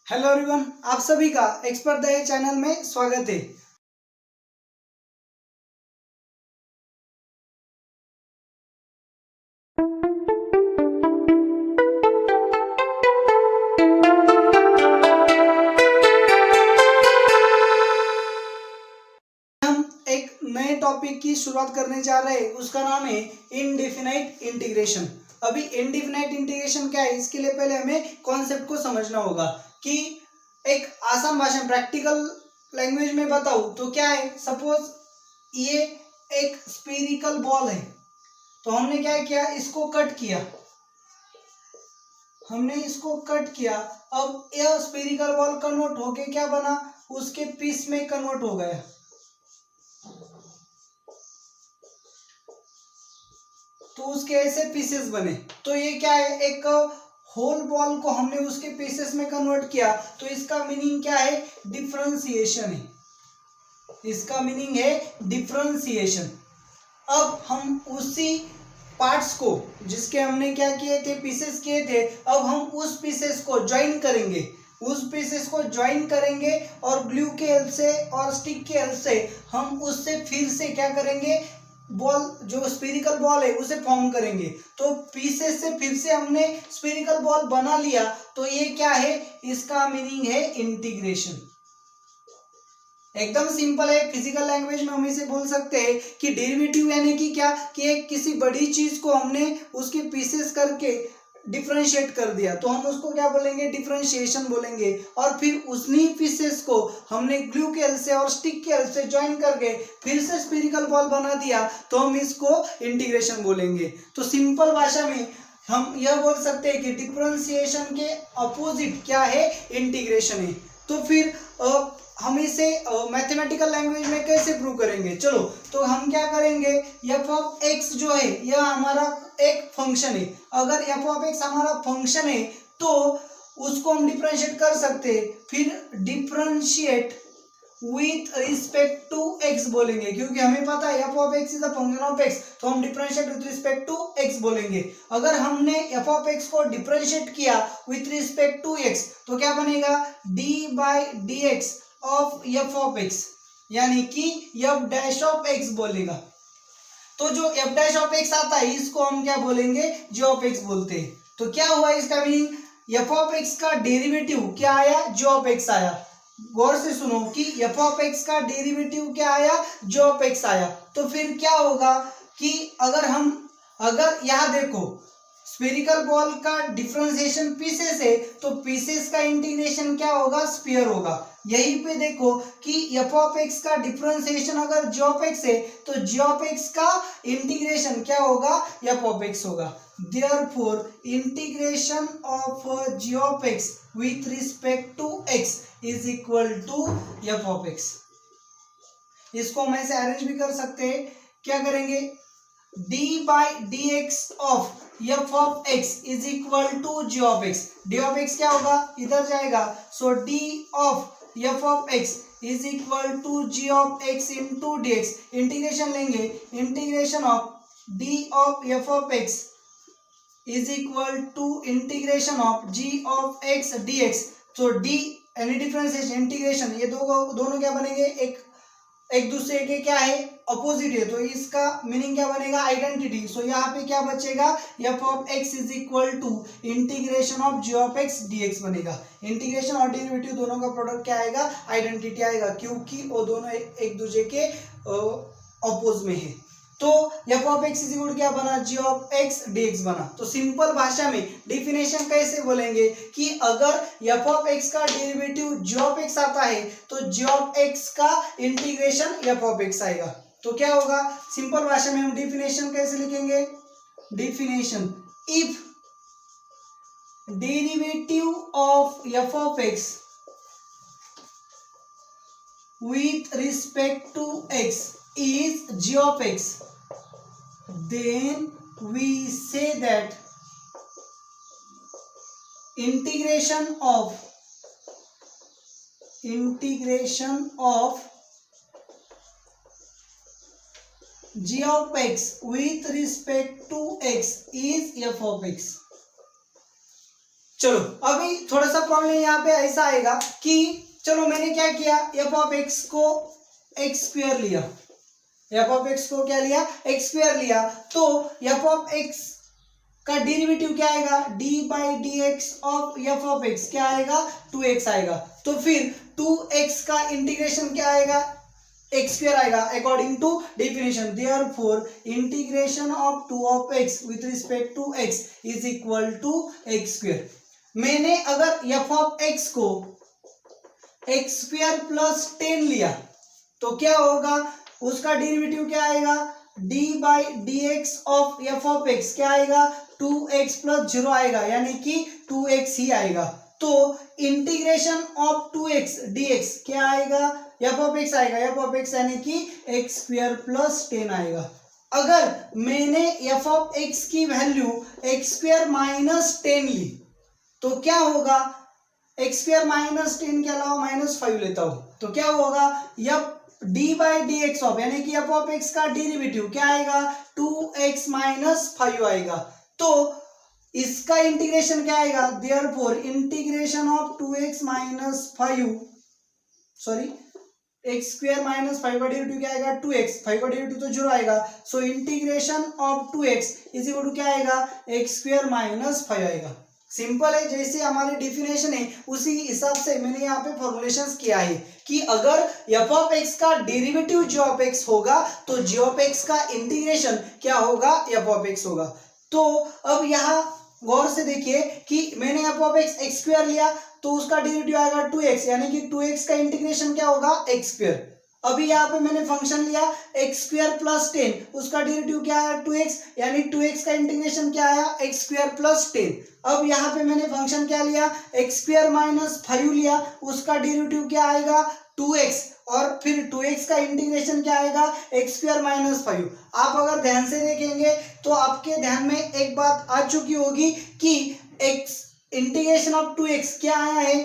Hello everyone, आप सभी का एक्सपर्ट दया चैनल में स्वागत है। हम एक नए टॉपिक की शुरुआत करने जा रहे हैं, उसका नाम है इनडेफिनाइट इंटीग्रेशन। अभी इनडेफिनाइट इंटीग्रेशन क्या है, इसके लिए पहले हमें कॉन्सेप्ट को समझना होगा कि एक आसान भाषा प्रैक्टिकल लैंग्वेज में बताऊं तो क्या है। सपोज ये एक स्फेरिकल बॉल है, तो हमने क्या किया, इसको कट किया। अब यह स्फेरिकल बॉल कन्वर्ट होके क्या बना, उसके पीस में कन्वर्ट हो गया। तो उसके ऐसे पीसेस बने। तो ये क्या है, एक होल बॉल को हमने उसके पीसेस में कन्वर्ट किया, तो इसका मीनिंग क्या है, डिफरेंशिएशन है। इसका मीनिंग है डिफरेंशिएशन। अब हम उसी पार्ट्स को जिसके हमने क्या किए थे, पीसेस किए थे, अब हम उस पीसेस को ज्वाइन करेंगे और ग्लू के हेल्प से और स्टिक के हेल्प से हम उससे फिर से क्या करेंगे, बॉल जो स्फेरिकल बॉल है उसे फॉर्म करेंगे। तो पीसेस से फिर से हमने स्फेरिकल बॉल बना लिया, तो ये क्या है, इसका मीनिंग है इंटीग्रेशन। एकदम सिंपल है, फिजिकल लैंग्वेज में हम इसे बोल सकते हैं कि डेरिवेटिव यानी कि क्या, कि एक किसी बड़ी चीज को हमने उसके पीसेस करके डिफरेंशिएट कर दिया, तो हम उसको क्या बोलेंगे, डिफरेंशिएशन बोलेंगे। और फिर उन्हीं पीसेस को हमने ग्लू के हेल्प से और स्टिक के हेल्प से ज्वाइन करके फिर से स्फेरिकल बॉल बना दिया, तो हम इसको इंटीग्रेशन बोलेंगे। तो सिंपल भाषा में हम यह बोल सकते हैं कि डिफरेंशिएशन के अपोजिट क्या है, इंटीग्रेशन है। तो फिर हम इसे मैथमेटिकल लैंग्वेज में कैसे प्रूव करेंगे, चलो तो हम क्या करेंगे, एफ ऑफ एक्स जो है यह हमारा एक फंक्शन है। अगर एफ ऑफ एक्स हमारा फंक्शन है तो उसको हम डिफरेंशिएट कर सकते हैं। फिर differentiate with respect to x बोलेंगे, क्योंकि हमें पता है f of x is a function of x, तो हम differentiate with respect to x बोलेंगे। अगर हमने एफ ऑफ एक्स को डिफरेंशिएट किया विथ रिस्पेक्ट टू एक्स, तो क्या बनेगा, d by d x of f of x, यानी कि एफ डैश ऑफ एक्स बोलेगा। तो जो एफ डैश ऑफ एक्स आता है इसको हम क्या बोलेंगे, जी ऑफ एक्स बोलते हैं। तो क्या हुआ इसका मीनिंग, एफ ऑफ एक्स का डेरिवेटिव क्या आया, जी ऑफ एक्स आया। गौर से सुनो कि एफ ऑफ एक्स का डेरिवेटिव क्या आया, जी ऑफ एक्स आया। तो फिर क्या होगा कि अगर यहां देखो स्फेरिकल बॉल का डिफरेंशिएशन पीसेस है, तो पीसेस का इंटीग्रेशन क्या होगा, स्फीयर होगा। यहीं पे देखो कि एफ ऑफ एक्स का डिफरेंशिएशन अगर जी ऑफ एक्स है, तो जी ऑफ एक्स का इंटीग्रेशन क्या होगा, एफ ऑफ एक्स होगा। Therefore integration of g of x with respect to x is equal to f of x. इसको हम ऐसे अरेंज भी कर सकते हैं, क्या करेंगे, d by d x of f of x is equal to g of x. D of x क्या होगा, इधर जाएगा, so d of f of x is equal to g of x into d x. Integration लेंगे, integration of d of f of x is equal to integration of g of x d x. तो d यानी differentiation, integration, ये दोनों क्या बनेंगे, एक दूसरे के क्या है, अपोजिट है, तो इसका मीनिंग क्या बनेगा, आइडेंटिटी। सो यहाँ पे क्या बचेगा, f of x is equal to integration of g of x d x बनेगा। इंटीग्रेशन और डेरिवेटिव दोनों का प्रोडक्ट क्या आएगा, आइडेंटिटी आएगा, क्योंकि वो दोनों एक दूसरे के अपोज में है। तो F of x is equal क्या बना, जी ऑफ एक्स डी एक्स बना। तो सिंपल भाषा में डिफिनेशन कैसे बोलेंगे कि अगर एफ ऑफ एक्स का डेरिवेटिव जी ऑफ एक्स आता है, तो जी ऑफ एक्स का इंटीग्रेशन एफ ऑफ एक्स आएगा। तो क्या होगा, सिंपल भाषा में हम डिफिनेशन कैसे लिखेंगे, definition, if derivative of f of x with respect to x is g of x, then we say that integration of g of x with respect to x is f of x। चलो अभी थोड़ा सा problem यहाँ पे ऐसा आएगा कि चलो मैंने क्या किया, एफ ऑफ एक्स को एक्स स्क्वायर लिया, एफ ऑफ एक्स को क्या लिया, एक्स स्क्वायर लिया, तो एफ ऑफ एक्स का डेरिवेटिव क्या आएगा, D by d x of f of x क्या आएगा, 2x आएगा। तो फिर 2x का इंटीग्रेशन क्या आएगा, एक्स स्क्वायर आएगा according to definition. Therefore integration of 2 of x with respect to x is equal to x square. मैंने अगर एफ ऑफ एक्स को एक्स स्क्वायर प्लस 10 लिया तो क्या होगा, उसका डेरिवेटिव क्या आएगा, d by d x of f of x क्या आएगा, 2x प्लस 0 आएगा, यानी कि 2x ही आएगा। तो इंटीग्रेशन ऑफ 2x dx क्या आएगा, एफ ऑफ एक्स आएगा, एफ ऑफ एक्स यानी कि एक्स स्क्वायर प्लस 10 आएगा। अगर मैंने एफ ऑफ एक्स की वैल्यू एक्स स्क्वायर माइनस 10 ली तो क्या होगा, एक्स स्क्वायर माइनस 10 के अलावा -5 लेता हूं तो क्या होगा, F D by d x of यानी कि एफ ऑफ एक्स का डेरिवेटिव क्या आएगा, 2x माइनस 5 आएगा। तो इसका इंटीग्रेशन क्या आएगा, therefore integration of 2x minus 5 sorry x square minus 5 का डेरिवेटिव क्या आएगा, 2x, 5 का डेरिवेटिव तो 0 आएगा। So integration of 2x is equal to क्या आएगा, एक्स स्क्वायर माइनस 5 आएगा। सिंपल है, जैसे हमारी डेफिनेशन है उसी हिसाब से मैंने यहाँ पे फॉर्मुलेशंस किया है कि अगर एफ ऑफ एक्स का डेरिवेटिव जी ऑफ एक्स होगा तो जी ऑफ एक्स का इंटीग्रेशन क्या होगा, एफ ऑफ एक्स होगा। तो अब यहाँ गौर से देखिए कि मैंने F of x x square लिया तो उसका डेरिवेटिव आएगा 2x, यानी कि 2x का इंटीग्रेशन क्या होगा, एक्स स्क्वायर। अभी यहाँ पे मैंने फंक्शन लिया एक्स स्क्वायर प्लस 10, उसका डेरिवेटिव क्या आया, 2x, यानी 2x का इंटीग्रेशन क्या आया, एक्स स्क्वायर प्लस 10। अब यहाँ पे मैंने फंक्शन क्या लिया, एक्स स्क्वायर माइनस 5 लिया, उसका डेरिवेटिव क्या आएगा, 2x, और फिर 2x का इंटीग्रेशन क्या आएगा, एक्स स्क्वायर माइनस 5। आप अगर ध्यान से देखेंगे तो आपके ध्यान में एक बात आ चुकी होगी कि एक्स इंटीग्रेशन ऑफ 2x क्या आया है,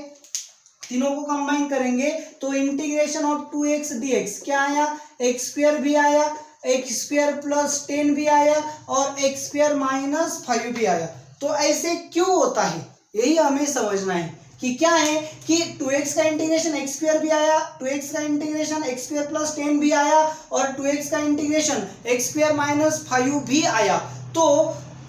तीनों को कंबाइन करेंगे तो इंटीग्रेशन ऑफ 2x dx क्या आया, एक्स स्क्वायर भी आया, एक्स स्क्वायर प्लस 10 भी आया और एक्स स्क्वायर माइनस 5 भी आया। तो ऐसे क्यों होता है, यही हमें समझना है कि क्या है कि 2x का इंटीग्रेशन एक्स स्क्वायर भी आया, 2x का इंटीग्रेशन एक्स स्क्वायर प्लस 10 भी आया और 2x का इंटीग्रेशन एक्स स्क्वायर माइनस 5 भी आया। तो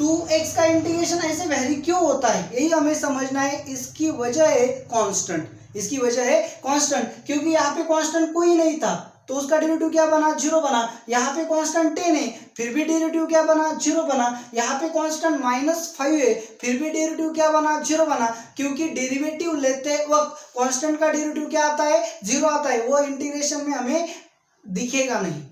2x का इंटीग्रेशन ऐसे वेरी क्यों होता है, यही हमें समझना है। इसकी वजह है कांस्टेंट, इसकी वजह है कांस्टेंट, क्योंकि यहाँ पे कांस्टेंट कोई नहीं था तो उसका डेरिवेटिव क्या बना, 0 बना। यहाँ पे कांस्टेंट 10 है फिर भी डेरिवेटिव क्या बना, 0 बना। यहाँ पे कांस्टेंट -5 है फिर भी डेरिवेटिव क्या बना, 0 बना, क्योंकि डेरिवेटिव लेते वक्त कांस्टेंट का डेरिवेटिव क्या आता है, 0 आता है, वो इंटीग्रेशन में हमें दिखेगा नहीं।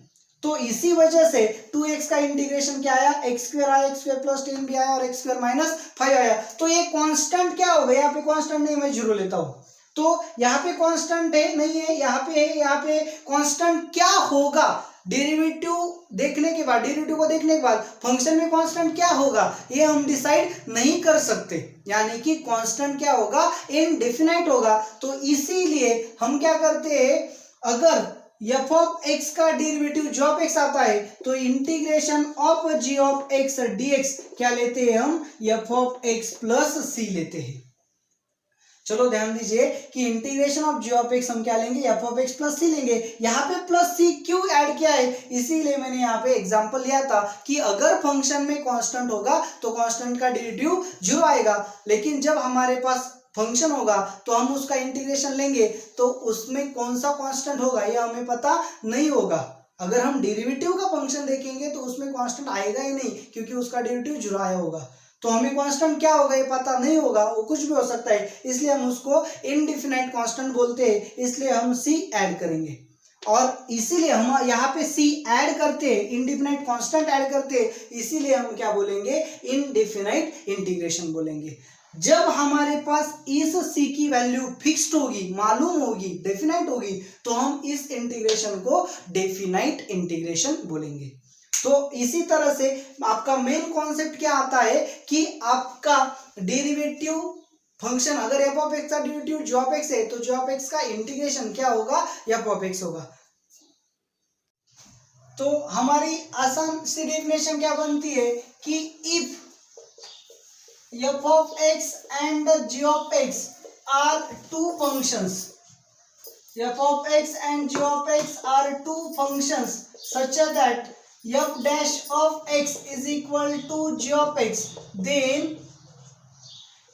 तो इसी वजह से 2x का इंटीग्रेशन क्या आया, एक्स स्क्वायर आया, एक्स स्क्वायर प्लस 10 भी आया और एक्स स्क्वायर माइनस 5 आया। तो ये कांस्टेंट क्या हो गया, यहाँ पे कांस्टेंट नहीं, मैं 0 लेता हूँ। तो यहाँ पे कांस्टेंट है नहीं है, यहाँ पे है, यहाँ पे कांस्टेंट क्या होगा, डेरिवेटिव देखने के बाद, डेरिवेटिव को देखने के बाद फंक्शन में कांस्टेंट क्या होगा ये हम डिसाइड नहीं कर सकते, यानी कि कांस्टेंट क्या होगा, इनडेफिनाइट होगा। तो इसीलिए हम क्या करते हैं, अगर एफ ऑफ एक्स का डेरिवेटिव जी ऑफ एक्स आता है तो integration of g of x dx क्या लेते हैं हम, f of x plus c लेते हैं। चलो ध्यान दीजिए कि integration of g of x हम क्या लेंगे, f of x plus c लेंगे। यहाँ पे प्लस सी क्यों ऐड किया है, इसीलिए मैंने यहाँ पे एग्जांपल लिया था कि अगर फंक्शन में कांस्टेंट होगा तो कांस्टेंट का डेरिवेटिव 0 आएगा, लेकिन जब हमारे पास फंक्शन होगा तो हम उसका इंटीग्रेशन लेंगे तो उसमें कौन सा कांस्टेंट होगा ये हमें पता नहीं होगा। अगर हम डेरिवेटिव का फंक्शन देखेंगे तो उसमें कांस्टेंट आएगा ही नहीं, क्योंकि उसका डेरिवेटिव 0 आया होगा। तो हमें कांस्टेंट क्या होगा ये पता नहीं होगा, वो कुछ भी हो सकता है, इसलिए हम उसको इनडिफिनाइट कांस्टेंट बोलते हैं, इसलिए हम सी ऐड करेंगे। और इसीलिए हम यहाँ पे सी ऐड करते हैं, इनडिफिनाइट कांस्टेंट ऐड करते हैं, इसीलिए हम क्या बोलेंगे, इनडिफिनाइट इंटीग्रेशन बोलेंगे। जब हमारे पास इस सी की वैल्यू फिक्स्ड होगी, मालूम होगी, डेफिनाइट होगी, तो हम इस इंटीग्रेशन को डेफिनाइट इंटीग्रेशन बोलेंगे। तो इसी तरह से आपका मेन कॉन्सेप्ट क्या आता है कि आपका डेरिवेटिव फंक्शन अगर एफ ऑफ एक्स का डेरिवेटिव जी ऑफ एक्स है तो जी ऑफ एक्स का इंटीग्रेशन क्या होगा, एफ ऑफ एक्स होगा। तो हमारी आसान सी डेफिनेशन क्या बनती है कि if f of x and g of x are two functions. f of x and g of x are two functions such that f dash of x is equal to g of x, then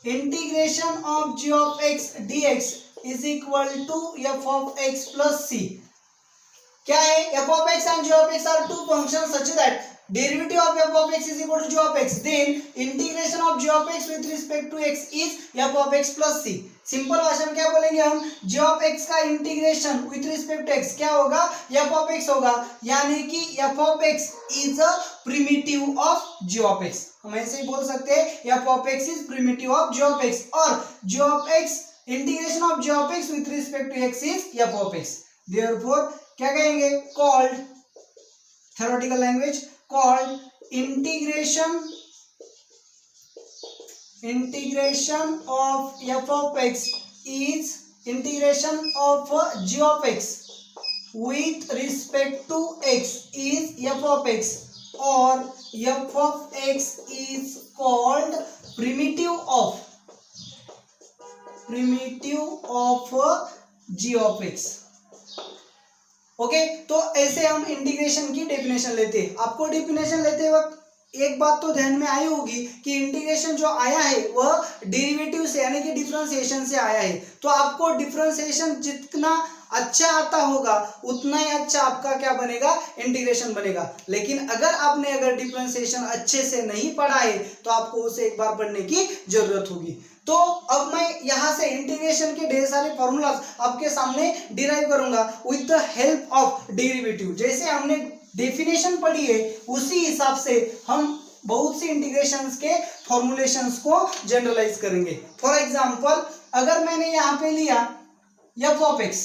integration of g of x dx is equal to f of x plus c. क्या है? f of x and g of x are two functions such that derivative of f of x is equal to g of x, then integration of g of x with respect to x is f of x plus c. Simple भाषा में क्या बोलेंगे हम? g of x का integration with respect to x क्या होगा? f of x होगा, यानी कि f of x is a primitive of g of x. हम ऐसे ही बोल सकते हैं f of x is primitive of g of x, और g of x integration of g of x with respect to x is f of x. Therefore क्या कहेंगे? Called theoretical language called integration of f of x is integration of g of x with respect to x is f of x, or f of x is called primitive of g of x. Okay तो ऐसे हम integration की definition लेते हैं. आपको definition लेते वक्त एक बात तो ध्यान में आई होगी कि इंटीग्रेशन जो आया है वह डेरिवेटिव से यानी कि डिफरेंशिएशन से आया है. तो आपको डिफरेंशिएशन जितना अच्छा आता होगा उतना ही अच्छा आपका क्या बनेगा? इंटीग्रेशन बनेगा. लेकिन अगर डिफरेंशिएशन अच्छे से नहीं पढ़ा है तो आपको उसे एक बार पढ़ने की जरूरत होगी. तो अब मैं यहां से इंटीग्रेशन के ढेर सारे फॉर्मूलाज आपके सामने डिराइव करूंगा with the help of derivative. जैसे हमने डेफिनेशन पढ़ी है उसी हिसाब से हम बहुत सी इंटीग्रेशंस के फॉर्मुलेशंस को जनरलाइज करेंगे. फॉर एग्जांपल अगर मैंने यहाँ पे लिया f ऑफ x,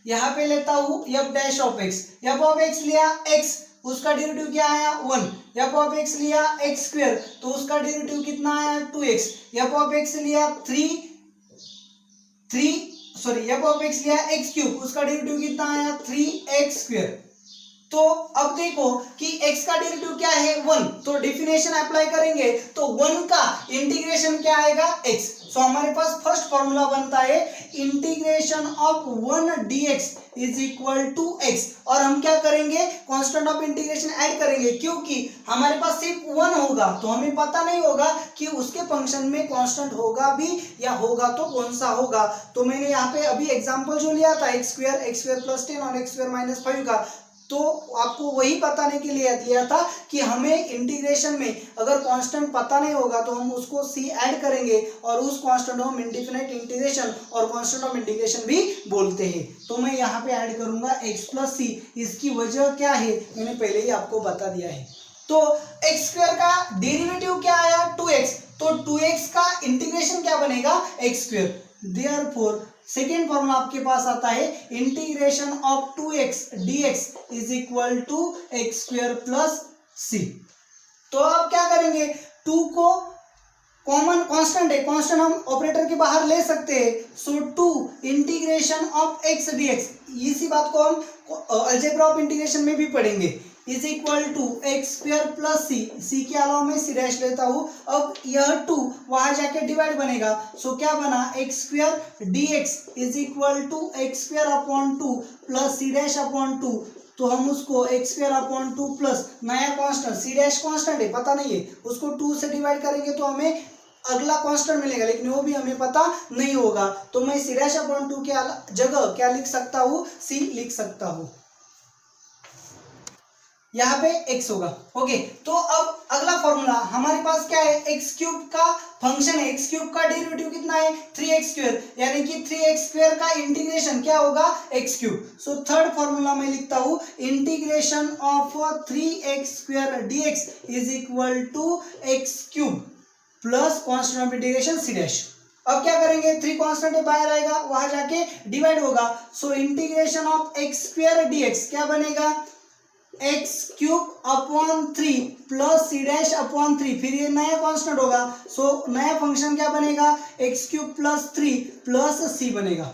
यहाँ पे लेता हूं f dash of x. f of x लिया x, उसका डेरिवेटिव क्या आया? 1. f ऑफ x लिया x स्क्वायर, तो उसका डेरिवेटिव कितना आया? 2x. f ऑफ x लिया f ऑफ x लिया x क्यूब, उसका डेरिवेटिव कितना आया? 3x square. तो अब देखो कि x का डेरिवेटिव क्या है? 1. तो डेफिनेशन अप्लाई करेंगे तो 1 का इंटीग्रेशन क्या आएगा? x. सो हमारे पास फर्स्ट फॉर्मूला बनता है integration of 1 dx is equal to x, और हम क्या करेंगे? कांस्टेंट ऑफ इंटीग्रेशन ऐड करेंगे, क्योंकि हमारे पास सिर्फ 1 होगा तो हमें पता नहीं होगा कि उसके फंक्शन में कांस्टेंट होगा भी या होगा तो कौन सा होगा. तो मैंने यहाँ पे अभी एग्जांपल जो लिया था x स्क्वायर प्लस 10 और x स्क्वायर माइनस 5 का, तो आपको वही बताने के लिए दिया था कि हमें इंटीग्रेशन में अगर कांस्टेंट पता नहीं होगा तो हम उसको c ऐड करेंगे, और उस कांस्टेंट को हम इंडिफिनिट इंटीग्रेशन और कांस्टेंट ऑफ इंटीग्रेशन भी बोलते हैं. तो मैं यहाँ पे ऐड करूंगा x प्लस सी. इसकी वजह क्या है मैंने पहले ही आपको बता दिया है. तो x स्क्वायर का डेरिवेटिव क्या आया? 2x. तो 2x का इंटीग्रेशन क्या बनेगा? x square. Therefore second formula आपके पास आता है integration of 2x dx is equal to x square plus c. तो अब क्या करेंगे? 2 को कॉमन कांस्टेंट है, कांस्टेंट हम ऑपरेटर के बाहर ले सकते हैं. So 2 integration of x dx, इसी बात को हम अलजेब्रा ऑफ इंटीग्रेशन में भी पढ़ेंगे, is equal to x square plus सी. सी के अलावा मैं सी डैश लेता हूं. अब यह 2 वहां जाके डिवाइड बनेगा. सो क्या बना? X square dx is equal to x square upon 2 plus c dash upon 2. तो हम उसको एक्स स्क्वायर अपॉन 2 प्लस नया कांस्टेंट सी डैश कांस्टेंट है, पता नहीं है, उसको 2 से डिवाइड करेंगे तो हमें अगला कांस्टेंट मिलेगा, लेकिन वो भी हमें पता नहीं होगा. तो मैं सी डैश अपॉन 2 के जगह क्या लिख सकता हूँ? सी लिख सकता हूँ. यहाँ पे x होगा. ओके तो अब अगला फॉर्मूला हमारे पास क्या है? एक्स क्यूब का फंक्शन है. एक्स क्यूब का डेरिवेटिव कितना है? 3x स्क्वायर, यानी कि 3x स्क्वायर का इंटीग्रेशन क्या होगा? x cube. So third formula मैं लिखता हूँ integration of 3x square dx is equal to x cube plus constant of integration c dash. अब क्या करेंगे? 3 कांस्टेंट बाहर आएगा, वहां जाके डिवाइड होगा. So integration of x square dx क्या बनेगा? X cube upon 3 plus c dash upon 3. फिर ये नया कांस्टेंट होगा. सो नया फंक्शन क्या बनेगा? X cube plus 3 plus c बनेगा.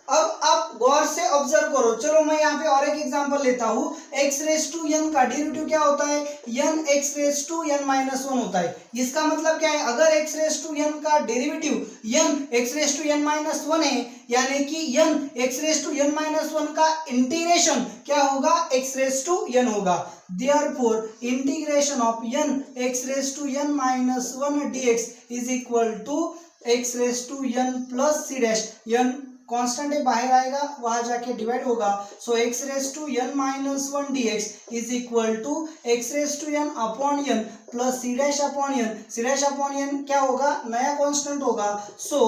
अब आप गौर से ऑब्जर्व करो। चलो मैं यहाँ पे और एक एग्जांपल लेता हूँ। x रेस टू n का डेरिवेटिव क्या होता है, n x raise to n minus 1 होता है। इसका मतलब क्या है, अगर x रेस टू n का derivative n x raise to n minus 1 है, यानी कि n x raise to n minus 1 का इंटीग्रेशन क्या होगा, x रेस टू n होगा। Therefore integration of n x raise to n minus 1 dx is equal to x raise to n plus c dash, n constant है बाहर आएगा, वहां जाके divide होगा। So x raise to n minus 1 dx is equal to x raise to n upon n plus c dash upon n। c dash upon n क्या होगा, नया constant होगा। So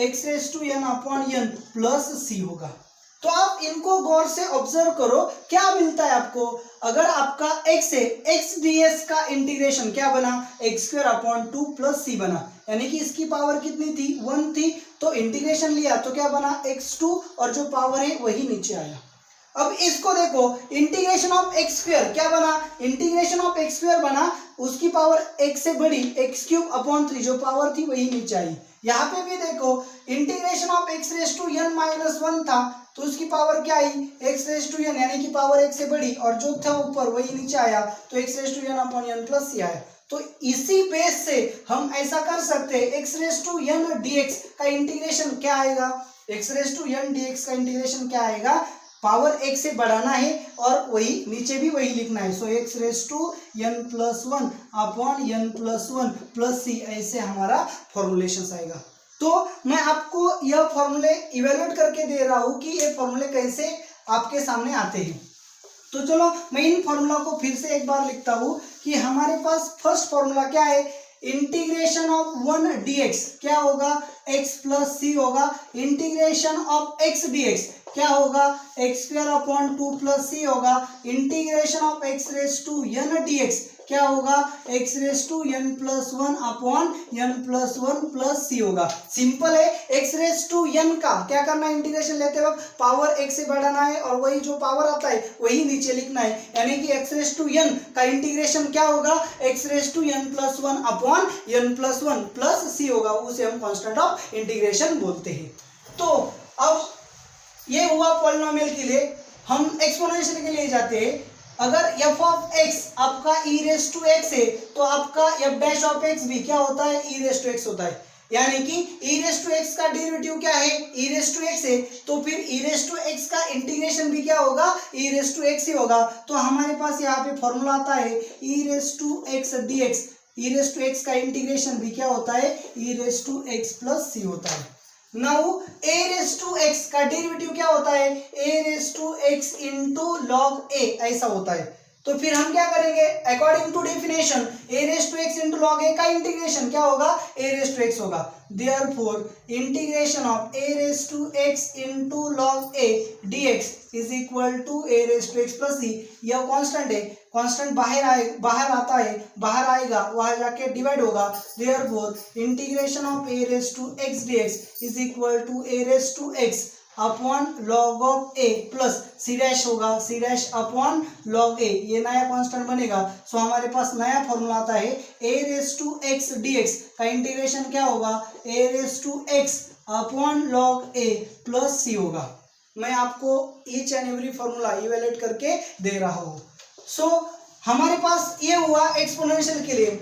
x raise to n upon n plus c होगा। तो आप इनको गौर से observe करो, क्या मिलता है आपको। अगर आपका x है, x ds का इंटीग्रेशन क्या बना, x square upon 2 plus c बना, यानी कि इसकी पावर कितनी थी, 1 थी। तो इंटीग्रेशन लिया तो क्या बना, x2, और जो पावर है वही नीचे आया। अब इसको देखो, इंटीग्रेशन ऑफ एक्स स्क्वायर क्या बना, इंटीग्रेशन ऑफ एक्स स्क्वायर बना, उसकी पावर x से बड़ी, एक्स क्यूब अपॉन 3, जो पावर थी वही नीचे आई। यहाँ पे भी देखो, integration of x raise to n minus 1 था, तो उसकी पावर क्या आई, x रेस टू n, यानी कि पावर x से बड़ी, और जो था ऊपर वही नीचे आया, तो x raise to n upon n plus c आया। तो इसी बेस से हम ऐसा कर सकते हैं, x raise to n dx का इंटीग्रेशन क्या आएगा, x raise to n dx का इंटीग्रेशन क्या आएगा, पावर x से बढ़ाना है और वही नीचे भी वही लिखना है। So x raise to n plus 1 upon n plus 1 plus c, ऐसे हमारा फॉर्मुलेशन आएगा। तो मैं आपको यह फॉर्मूले इवेल्युएट करके दे रहा हूँ कि ये फॉर्मूले कैसे आपके सामने आते हैं। तो चलो मैं इन फॉर्मूला को फिर से एक बार लिखता हूँ कि हमारे पास फर्स्ट फॉर्मूला क्या है, इंटीग्रेशन ऑफ 1 dx क्या होगा, x प्लस c होगा। इंटीग्रेशन ऑफ x dx क्या होगा, x square upon 2 plus c होगा। Integration of x raise to n dx क्या होगा, x raise to n plus 1 upon n plus 1 plus c होगा। Simple है, x रेस टू n का क्या करना है, इंटीग्रेशन लेते वक्त पावर x से बढ़ाना है और वही जो पावर आता है वही नीचे लिखना है, यानी कि x रेस टू n का इंटीग्रेशन क्या होगा, x raise to n plus 1 upon n plus 1 plus c होगा, उसे हम कांस्टेंट ऑफ इंटीग्रेशन बोलते हैं। तो अब ये हुआ पॉलिनोमियल के लिए। हम एक्सपोनेंशियल के लिए जाते हैं। अगर f ऑफ x आपका e रेस टू x है, तो आपका f डैश ऑफ x भी क्या होता है, e रेस टू x होता है। यानी कि e रेस टू x का डेरिवेटिव क्या है, e रेस टू x है, तो फिर e रेस टू x का इंटीग्रेशन भी क्या होगा, e रेस टू x ही होगा। तो हमारे पास यहाँ पे फॉर्मूला आता है e raise to x dx, e raise to x का इंटीग्रेशन भी क्या होता है, e raise to x plus c होता है। Now a raise to x का डेरिवेटिव क्या होता है, a raise to x into log a, ऐसा होता है। तो फिर हम क्या करेंगे, according to definition a raise to x into log a का इंटीग्रेशन क्या होगा, a रेस टू x होगा। Therefore integration of a raise to x into log a dx is equal to a raise to x plus c। यह constant है, constant बाहर आता है, बाहर आएगा, वहां जाके डिवाइड होगा। Therefore integration of a raise to x dx is equal to a raise to x upon log of a plus c dash होगा, c dash upon log a, ये नया कांस्टेंट बनेगा। सो हमारे पास नया फॉर्मूला आता है a raise to x dx का integration क्या होगा, a raise to x upon log a plus c होगा। मैं आपको each and every formula evaluate करके दे रहा हूँ। सो हमारे पास ये हुआ एक्सपोनेंशियल के लिए।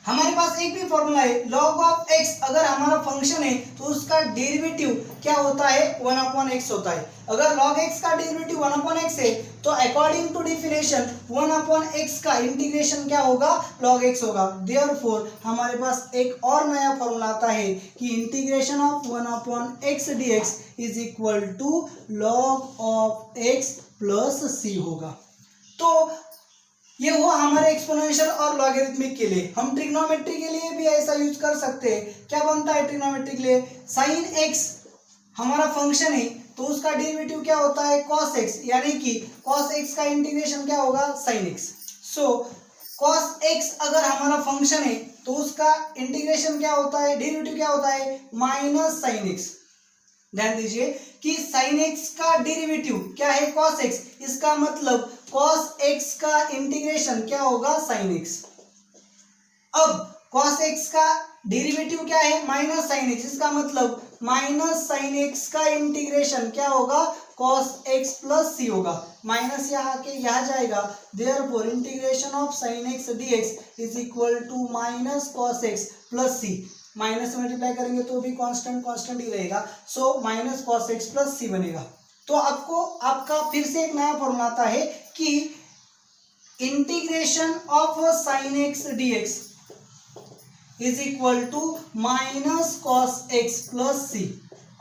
हमारे पास एक भी फॉर्मूला है, log ऑफ x अगर हमारा फंक्शन है तो उसका डेरिवेटिव क्या होता है, 1 अपॉन x होता है। अगर log x का डेरिवेटिव 1 अपॉन x है, तो according to definition 1 upon x का इंटीग्रेशन क्या होगा, log x होगा। देयरफॉर हमारे पास एक और नया फॉर्मूला आता है कि integration of 1 upon x dx is equal to log of x plus c होगा। तो ये हुआ हमारे एक्सपोनेंशियल और लॉगरिथमिक के लिए। हम ट्रिग्नोमेट्री के लिए भी ऐसा यूज कर सकते हैं। क्या बनता है ट्रिग्नोमेट्री के लिए, साइन x हमारा फंक्शन है, तो उसका डेरिवेटिव क्या होता है, cos x, यानी कि cos x का इंटीग्रेशन क्या होगा, sin x। सो cos x अगर हमारा फंक्शन है तो उसका इंटीग्रेशन क्या होता है, डेरिवेटिव क्या होता है, माइनस sin x। ध्यान दीजिए कि sin x का डेरिवेटिव क्या है, cos x, इसका मतलब cos x का इंटीग्रेशन क्या होगा, sin x। अब cos x का डेरिवेटिव क्या है, माइनस sin x, इसका मतलब माइनस साइन एक्स का इंटीग्रेशन क्या होगा, कॉस एक्स प्लस सी होगा, माइनस यहाँ के यहाँ जाएगा, therefore integration of sine x d x is equal to minus cos x plus c, minus से मल्टीप्लाई करेंगे तो भी कांस्टेंट कांस्टेंट ही रहेगा, so minus cos x plus c बनेगा। तो आपको आपका फिर से एक नया फॉर्मूला आता है कि integration of sine x d x is equal to minus cos x plus c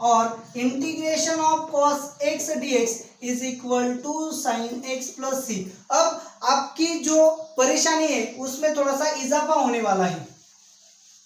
और integration of cos x d x is equal to sine x plus c. अब आपकी जो परेशानी है उसमें थोड़ा सा इजाफा होने वाला है।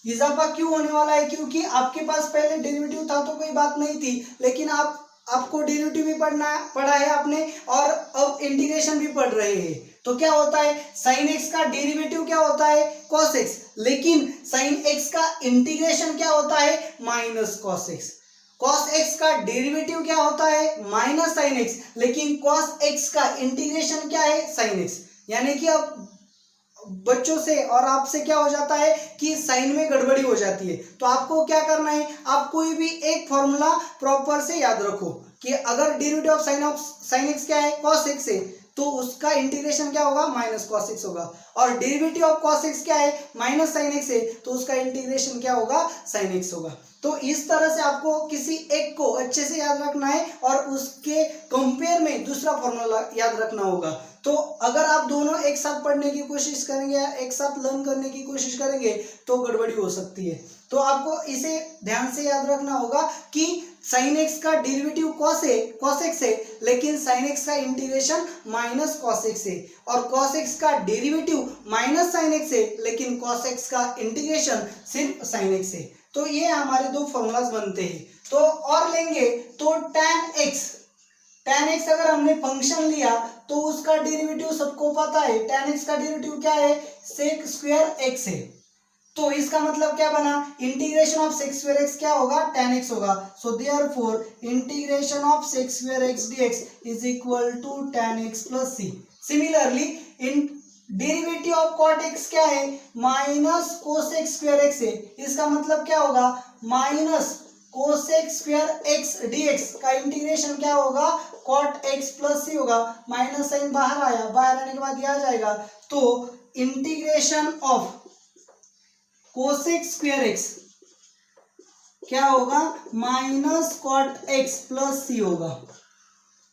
इजाफा क्यों होने वाला है, क्योंकि आपके पास पहले डेरिवेटिव था तो कोई बात नहीं थी, लेकिन आपको डेरिवेटिव भी पढ़ा है आपने और अब इंटीग्रेशन भी पढ़ रहे हैं। तो क्या होता है, साइन एक्स का डेरिवेटिव क्या होता है, कॉस एक्स, लेकिन साइन एक्स का इंटीग्रेशन क्या होता है, minus cos x. Cos x का डेरिवेटिव क्या होता है, माइनस साइन एक्स, लेकिन कॉस एक्स का इंटीग्रेशन क्या है, साइन एक्स। यानी कि अब बच्चों से और आपसे क्या हो जाता है कि साइन में गड़बड़ी हो जाती है। तो आपको क्या करना है, आप कोई भी एक फॉर्मूला प्रॉपर से याद रखो कि अगर डेरिवेटिव ऑफ साइन एक्स क्या है, कॉस एक्स है, तो उसका इंटीग्रेशन क्या होगा, माइनस कॉस एक्स होगा, और डेरिवेटिव ऑफ कॉस एक्स क्या है, माइनस साइन एक्स है, तो उसका इंटीग्रेशन क्या होगा, साइन एक्स होगा। तो इस तरह से आपको किसी एक को अच्छे से याद रखना है और उसके कंपेयर में दूसरा फॉर्मूला याद रखना होगा। तो अगर आप दोनों एक साथ पढ़ने की कोशिश करेंगे या एक साथ लर्न करने की कोशिश करेंगे तो गड़बड़ी हो सकती है। तो आपको इसे ध्यान से याद रखना होगा कि साइन एक्स का डेरिवेटिव कॉस एक्स है, लेकिन साइन एक्स का इंटीग्रेशन माइनस कॉस एक्स है, और कॉस एक्स का डेरिवेटिव माइनस साइन एक्स है, लेकिन कॉस एक्स का इंटीग्रेशन सिर्फ साइन एक्स है। तो ये हमारे दो फॉर्मूलाज बनते हैं। तो और लेंगे तो tan x अगर हमने फंक्शन लिया तो उसका डेरिवेटिव सबको पता है, tan x का डेरिवेटिव क्या है, sec स्क्वायर x है। तो इसका मतलब क्या बना, integration of sec square x क्या होगा, tan x होगा। So therefore integration of sec square x dx is equal to tan x plus c। Similarly in derivative of cot x क्या है, माइनस कोसेक स्क्वायर एक्स है। इसका मतलब क्या होगा, minus cosec square x dx का integration क्या होगा, कॉट एक्स प्लस सी होगा। माइनस साइन बाहर आया, बाहर आने के बाद यह आ जाएगा, तो integration of cosec square x क्या होगा, माइनस कॉट एक्स प्लस सी होगा।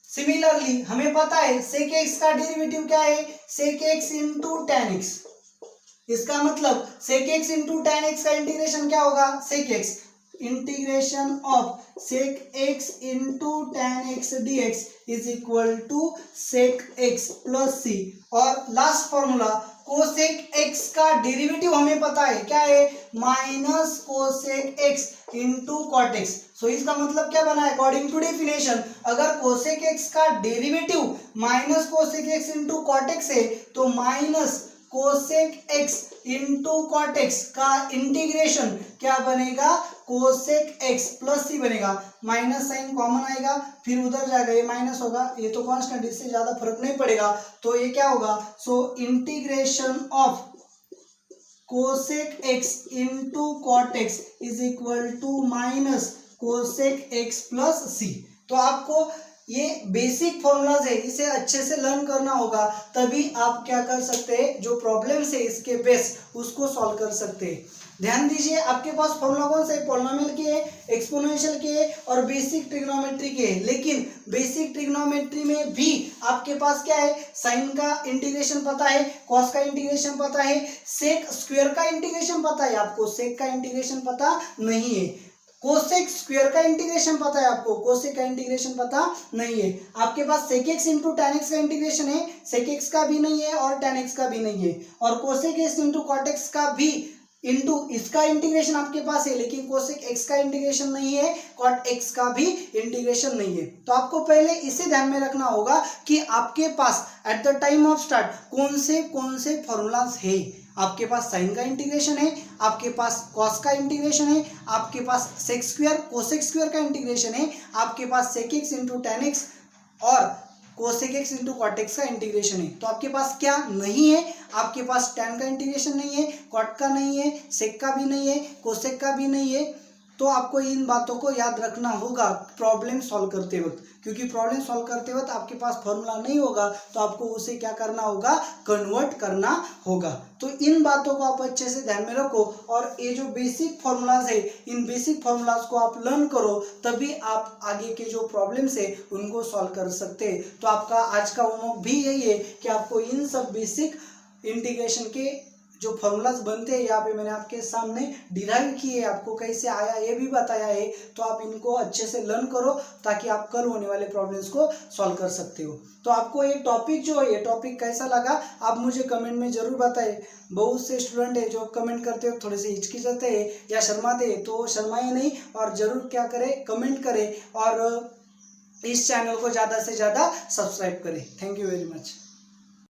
सिमिलरली हमें पता है सेक एक्स का डेरिवेटिव क्या है, sec x into tan x. इसका मतलब sec x into tan x का इंटीग्रेशन क्या होगा, sec x, integration of sec x into tan x d x is equal to sec x plus c. और last formula cosec x का derivative हमें पता है क्या है, minus cosec x into cot x. So इसका मतलब क्या बना है, अकॉर्डिंग टू डेफिनेशन अगर कोसेक एक्स का derivative minus cosec x into cot x है तो minus cosec x into cot x का इंटीग्रेशन क्या बनेगा, कोसेक एक्स प्लस सी बनेगा। माइनस साइन कॉमन आएगा, फिर उधर जाएगा, ये माइनस होगा, ये तो कांस्टेंट, इससे ज्यादा फर्क नहीं पड़ेगा। तो ये क्या होगा, so integration of cosec x into cot x is equal to minus cosec x plus c. तो आपको ये बेसिक फॉर्मूलाज है, इसे अच्छे से लर्न करना होगा, तभी आप क्या कर सकते हैं, जो प्रॉब्लम्स है इसके बेस उसको सॉल्व कर सकते हैं। ध्यान दीजिए, आपके पास फॉर्मूला कौन सा है, पॉलिनोमियल के है, एक्सपोनेंशियल के है और बेसिक ट्रिग्नोमेट्री के है। लेकिन बेसिक ट्रिग्नोमेट्री में भी आपके पास क्या है, साइन का इंटीग्रेशन पता है, कॉस का इंटीग्रेशन पता है, सेक स्क्वायर का इंटीग्रेशन पता है, आपको सेक का इंटीग्रेशन पता नहीं है। कोसेक स्क्वायर का इंटीग्रेशन पता है आपको, कोसेक का इंटीग्रेशन पता नहीं है। आपके पास sec x into tan x का इंटीग्रेशन है, सेक एक्स का भी नहीं है और टेन एक्स का भी नहीं है, और cosec x into cot x का भी इंटू इसका इंटीग्रेशन आपके पास है, लेकिन कोसेक एक्स का इंटीग्रेशन नहीं है, कॉट एक्स का भी इंटीग्रेशन नहीं है। तो आपको पहले इसे ध्यान में रखना होगा कि आपके पास at the time of start कौन से फॉर्मूलाज है। आपके पास साइन का इंटीग्रेशन है, आपके पास कॉस का इंटीग्रेशन है, आपके पास सेक स्क्वायर कोसेक स्क्वायर का इंटीग्रेशन है, आपके पास sec x into tan x और cosec x into cot x का इंटीग्रेशन है। तो आपके पास क्या नहीं है, आपके पास टेन का इंटीग्रेशन नहीं है, कॉट का नहीं है, सेक का भी नहीं है, कोसेक का भी नहीं है, तो आपको इन बातों को याद रखना होगा प्रॉब्लम सॉल्व करते वक्त, क्योंकि प्रॉब्लम सॉल्व करते वक्त आपके पास फॉर्मूला नहीं होगा तो आपको उसे क्या करना होगा, कन्वर्ट करना होगा। तो इन बातों को आप अच्छे से ध्यान में रखो और ये जो बेसिक फॉर्मूलाज है इन बेसिक फॉर्मूलाज को आप लर्न करो, तभी आप आगे के जो प्रॉब्लम्स है उनको सॉल्व कर सकते हैं। तो आपका आज का होमवर्क भी यही है कि आपको इन सब बेसिक इंटीग्रेशन के जो फॉर्मूलाज बनते हैं यहाँ पे मैंने आपके सामने डिराइव किए, आपको कैसे आया ये भी बताया है। तो आप इनको अच्छे से लर्न करो ताकि आप कल होने वाले प्रॉब्लम्स को सॉल्व कर सकते हो। तो आपको ये टॉपिक जो है ये टॉपिक कैसा लगा आप मुझे कमेंट में जरूर बताएं। बहुत से स्टूडेंट है जो कमेंट करते हो थोड़े से हिचकिचाते हैं या शर्माते हैं, तो शर्माए नहीं और ज़रूर क्या करें, कमेंट करें और इस चैनल को ज़्यादा से ज़्यादा सब्सक्राइब करें। Thank you very much.